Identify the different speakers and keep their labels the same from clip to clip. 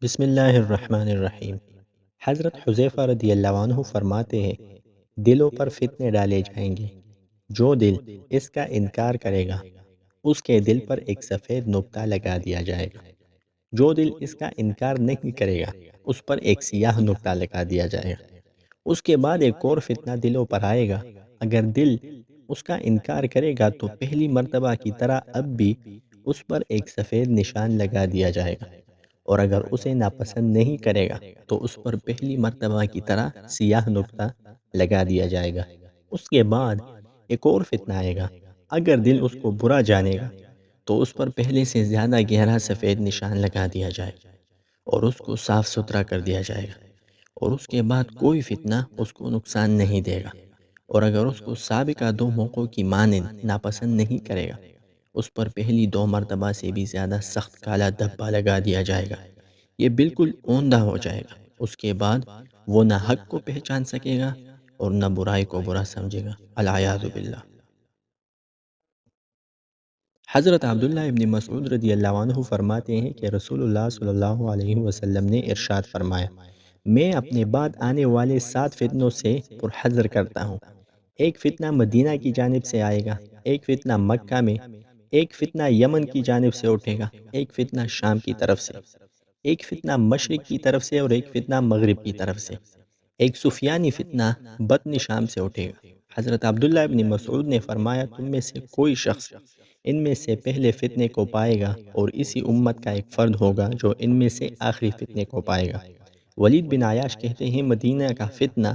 Speaker 1: بسم اللہ الرحمن الرحیم۔ حضرت حذیفہ رضی اللہ عنہ فرماتے ہیں، دلوں پر فتنے ڈالے جائیں گے، جو دل اس کا انکار کرے گا اس کے دل پر ایک سفید نقطہ لگا دیا جائے گا، جو دل اس کا انکار نہیں کرے گا اس پر ایک سیاہ نقطہ لگا دیا جائے گا۔ اس کے بعد ایک اور فتنہ دلوں پر آئے گا، اگر دل اس کا انکار کرے گا تو پہلی مرتبہ کی طرح اب بھی اس پر ایک سفید نشان لگا دیا جائے گا، اور اگر اسے ناپسند نہیں کرے گا تو اس پر پہلی مرتبہ کی طرح سیاہ نقطہ لگا دیا جائے گا۔ اس کے بعد ایک اور فتنہ آئے گا، اگر دل اس کو برا جانے گا تو اس پر پہلے سے زیادہ گہرا سفید نشان لگا دیا جائے گا اور اس کو صاف ستھرا کر دیا جائے گا، اور اس کے بعد کوئی فتنہ اس کو نقصان نہیں دے گا، اور اگر اس کو سابقہ دو موقعوں کی مانند ناپسند نہیں کرے گا اس پر پہلی دو مرتبہ سے بھی زیادہ سخت کالا دھبا لگا دیا جائے گا، یہ بالکل اوندا ہو جائے گا۔ اس کے بعد وہ نہ حق کو پہچان سکے گا اور نہ برائی کو برا سمجھے گا، العیاذ باللہ۔ حضرت عبداللہ ابن مسعود رضی اللہ عنہ فرماتے ہیں کہ رسول اللہ صلی اللہ علیہ وسلم نے ارشاد فرمایا، میں اپنے بعد آنے والے 7 فتنوں سے پرحذر کرتا ہوں۔ ایک فتنہ مدینہ کی جانب سے آئے گا، ایک فتنہ مکہ میں، ایک فتنہ یمن کی جانب سے اٹھے گا، ایک فتنہ شام کی طرف سے، ایک فتنہ مشرق کی طرف سے اور ایک فتنہ مغرب کی طرف سے، ایک سفیانی فتنہ بطن شام سے اٹھے گا۔ حضرت عبداللہ ابن مسعود نے فرمایا، تم میں سے کوئی شخص ان میں سے پہلے فتنے کو پائے گا اور اسی امت کا ایک فرد ہوگا جو ان میں سے آخری فتنے کو پائے گا۔ ولید بن عیاش کہتے ہیں، مدینہ کا فتنہ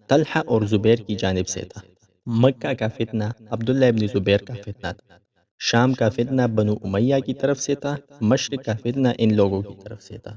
Speaker 1: طلحہ اور زبیر کی جانب سے تھا، مکہ کا فتنہ عبداللہ ابن زبیر کا فتنہ تھا، شام کا فتنہ بنو امیہ کی طرف سے تھا، مشرق کا فتنہ ان لوگوں کی طرف سے تھا۔